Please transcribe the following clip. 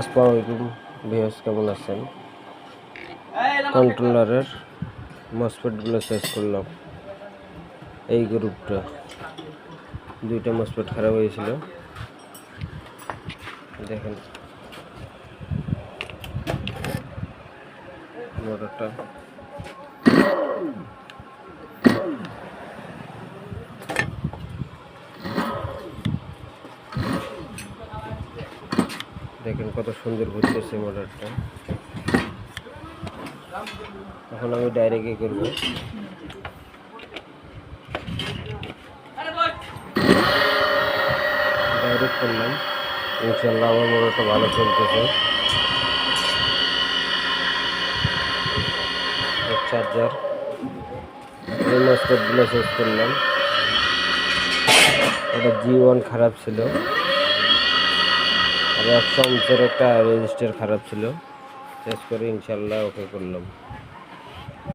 আসসালামু আলাইকুম ভিউয়ার্স, কেমন আছেন? কন্ট্রোলারের মসফেটগুলো চেঞ্জ করলাম। এই গ্রুপটা দুইটা মসফেট খারাপ হয়েছিল, দেখেন মোটরটা দেখেন কত সুন্দর ঘুরতেছে মোটরটা। এখন আমি ডাইরেক্টই করব। ডাইরেক্ট করলাম, ইনশাল্লাহ আমার মোটরটা ভালো চলতেছে। চার্জার এই মসফেটগুলো চেঞ্জ করলাম। এটা G1 খারাপ ছিল, আর 100 ওহমের একটা রেজিস্টার খারাপ ছিল, চেঞ্জ করে ইনশাল্লাহ ওকে করলাম।